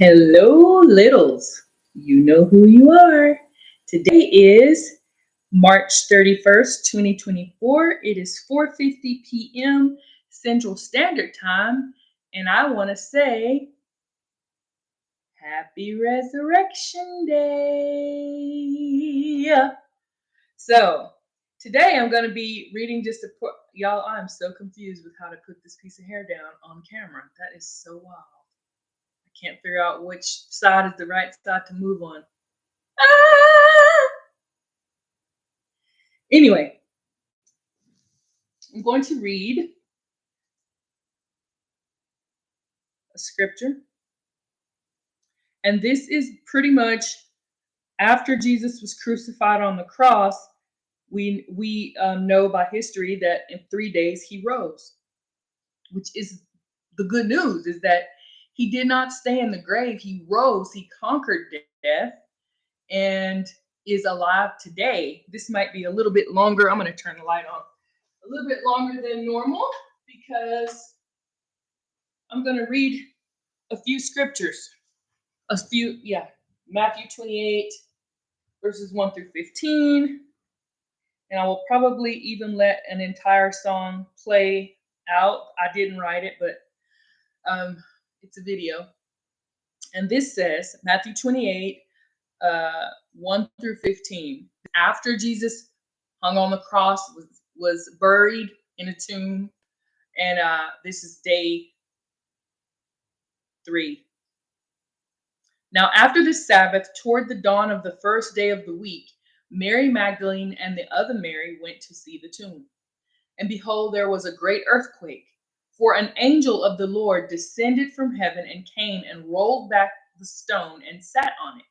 Hello, littles. You know who you are. Today is March 31st, 2024. It is 4:50 p.m. Central Standard Time, and I want to say Happy Resurrection Day. So, today I'm going to be reading just y'all, I'm so confused with how to put this piece of hair down on camera. That is so wild. Can't figure out which side is the right side to move on. Ah! Anyway, I'm going to read a scripture. And this is pretty much after Jesus was crucified on the cross. We know by history that in 3 days he rose, which is the good news, is that he did not stay in the grave. He rose, he conquered death, and is alive today. This might be a little bit longer. I'm going to turn the light on. A little bit longer than normal because I'm going to read a few scriptures. Matthew 28, verses 1 through 15. And I will probably even let an entire song play out. I didn't write it, but it's a video. And this says, Matthew 28, 1 through 15. After Jesus hung on the cross, was buried in a tomb, and this is day 3. Now, after the Sabbath, toward the dawn of the first day of the week, Mary Magdalene and the other Mary went to see the tomb. And behold, there was a great earthquake, for an angel of the Lord descended from heaven and came and rolled back the stone and sat on it.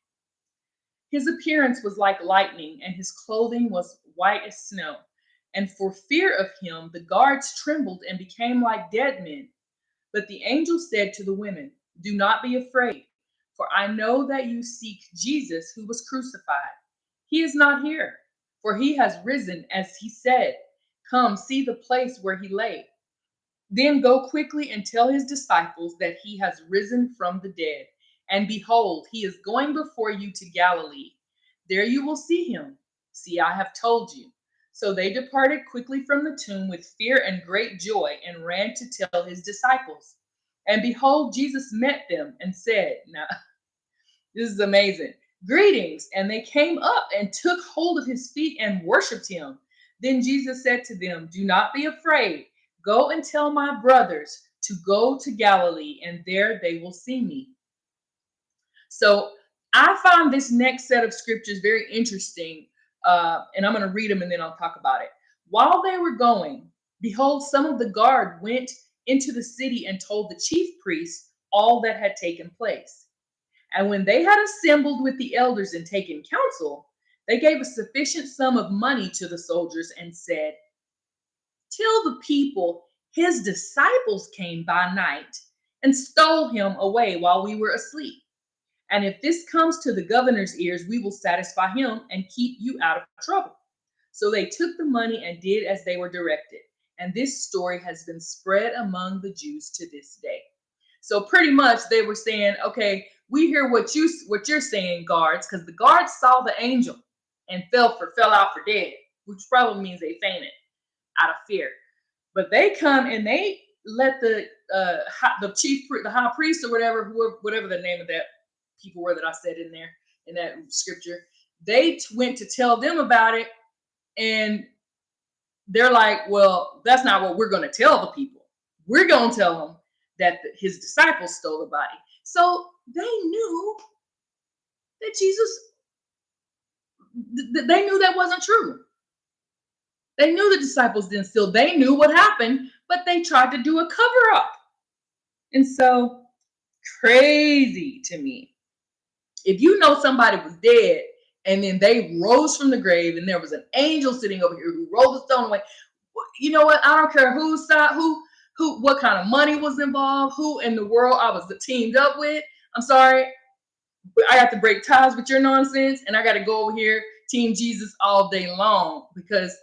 His appearance was like lightning, and his clothing was white as snow. And for fear of him, the guards trembled and became like dead men. But the angel said to the women, "Do not be afraid, for I know that you seek Jesus who was crucified. He is not here, for he has risen as he said. Come, see the place where he lay. Then go quickly and tell his disciples that he has risen from the dead. And behold, he is going before you to Galilee. There you will see him. See, I have told you." So they departed quickly from the tomb with fear and great joy and ran to tell his disciples. And behold, Jesus met them and said, now, this is amazing. "Greetings." And they came up and took hold of his feet and worshiped him. Then Jesus said to them, "Do not be afraid. Go and tell my brothers to go to Galilee, and there they will see me." So I found this next set of scriptures very interesting, and I'm going to read them and then I'll talk about it. While they were going, behold, some of the guard went into the city and told the chief priests all that had taken place. And when they had assembled with the elders and taken counsel, they gave a sufficient sum of money to the soldiers and said, "Tell the people his disciples came by night and stole him away while we were asleep. And if this comes to the governor's ears, we will satisfy him and keep you out of trouble." So they took the money and did as they were directed. And this story has been spread among the Jews to this day. So pretty much they were saying, okay, we hear what you're saying, guards, because the guards saw the angel and fell out for dead, which probably means they fainted out of fear. But they come and they let the high priest or whatever the name of that people were that I said in there in that scripture, they went to tell them about it, and they're like, "Well, that's not what we're going to tell the people. We're going to tell them that his disciples stole the body." So they knew that they knew that wasn't true. They knew the disciples didn't steal. They knew what happened, but they tried to do a cover up. And so, crazy to me. If you know somebody was dead and then they rose from the grave and there was an angel sitting over here who rolled the stone away, you know what? I don't care whose side, what kind of money was involved, who in the world I was teamed up with. I'm sorry, but I got to break ties with your nonsense, and I got to go over here Team Jesus all day long, because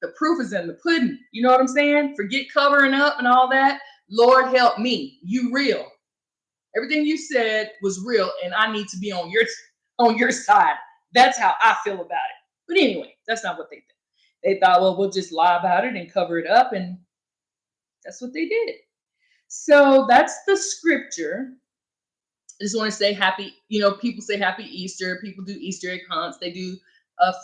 the proof is in the pudding. You know what I'm saying? Forget covering up and all that. Lord help me. You real. Everything you said was real, and I need to be on your side. That's how I feel about it. But anyway, that's not what they think. They thought, well, we'll just lie about it and cover it up, and that's what they did. So that's the scripture. I just want to say happy, people say happy Easter. People do Easter egg hunts. They do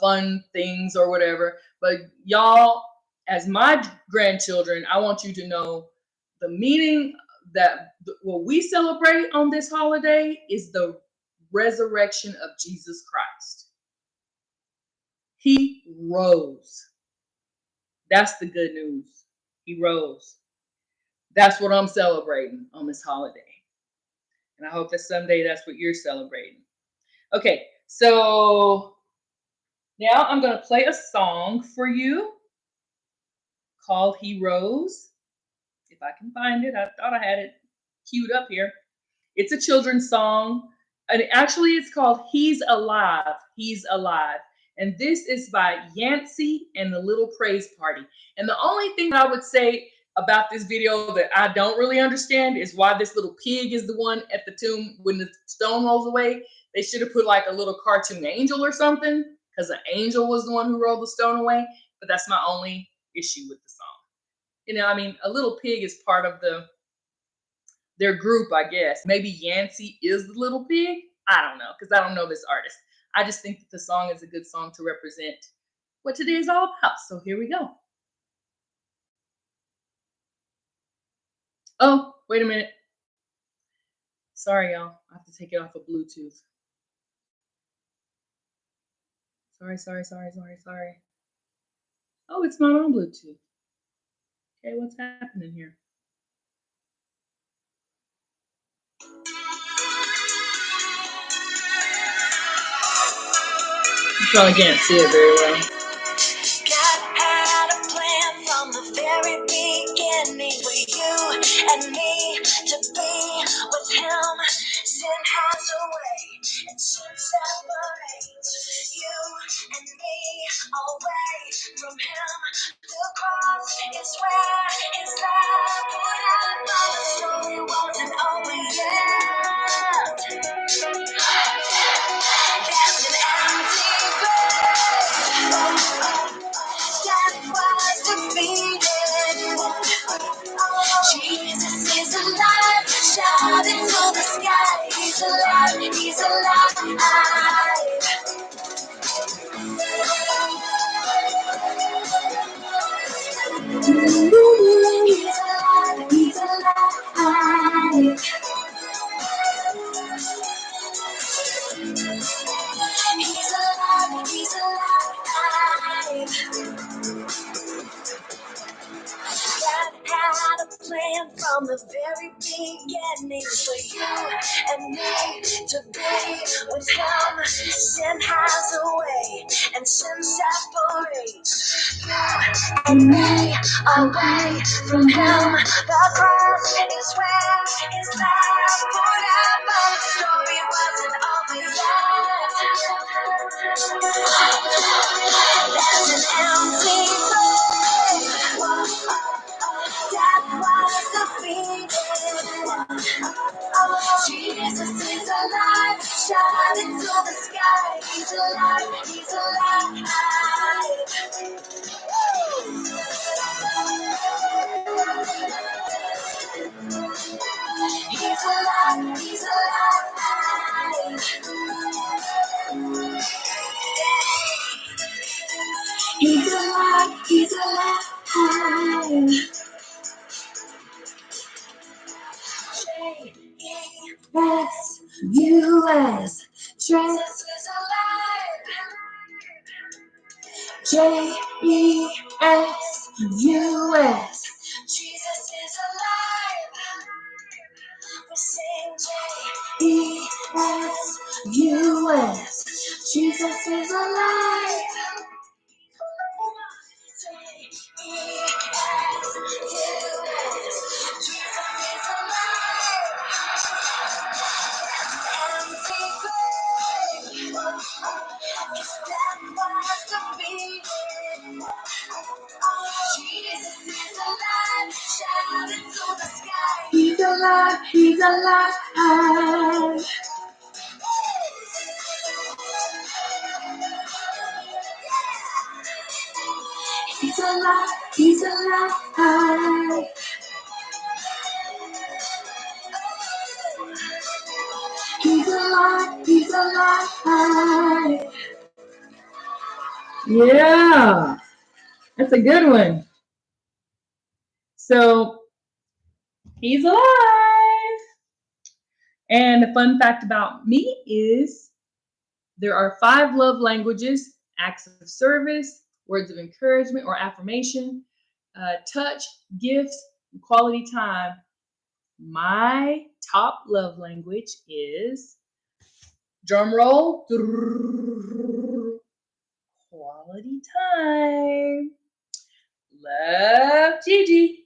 fun things or whatever. But y'all, as my grandchildren, I want you to know the meaning that what we celebrate on this holiday is the resurrection of Jesus Christ. He rose. That's the good news. He rose. That's what I'm celebrating on this holiday. And I hope that someday that's what you're celebrating. Okay, so now I'm going to play a song for you called He Rose. If I can find it, I thought I had it queued up here. It's a children's song, and actually it's called He's Alive, He's Alive. And this is by Yancey and the Little Praise Party. And the only thing I would say about this video that I don't really understand is why this little pig is the one at the tomb when the stone rolls away. They should have put like a little cartoon angel or something, because the angel was the one who rolled the stone away. But that's my only issue with the song. I mean, a little pig is part of their group, I guess. Maybe Yancey is the little pig. I don't know, because I don't know this artist. I just think that the song is a good song to represent what today is all about. So here we go. Oh, wait a minute. Sorry, y'all. I have to take it off of Bluetooth. Sorry. Oh, it's not on Bluetooth. Okay, what's happening here? You probably can't see it very well. God had a plan from the very beginning for you and me to be with Him. Sin has a way, and sin separates you and me away from Him. The cross is where His love would have, but the story wasn't over yet. There's an empty grave. Death was defeated. Jesus is alive. Shout into the sky. He's alive. He's alive. He's alive. He's alive. He's alive. He's alive. God had a plan from the very beginning for you and me to be with Him. Sin has a way, and sin separates you and me away from Him. The cross is where His love poured out, but the story wasn't over yet. There's an empty grave. Death was defeated. Jesus is alive. Shout into the sky. He's alive. He's alive. He's alive. He's alive. He's alive. He's alive. J-E-S-U-S. Jesus is alive. J-E-S-U-S. Jesus is alive. We sing J-E-S-U-S. Jesus is alive. He's alive, he's alive. He's alive. He's alive. He's alive. He's alive. Yeah, that's a good one. So he's alive. And the fun fact about me is there are 5 love languages: acts of service, words of encouragement or affirmation, touch, gifts, and quality time. My top love language is, drum roll, quality time. Love, Gigi.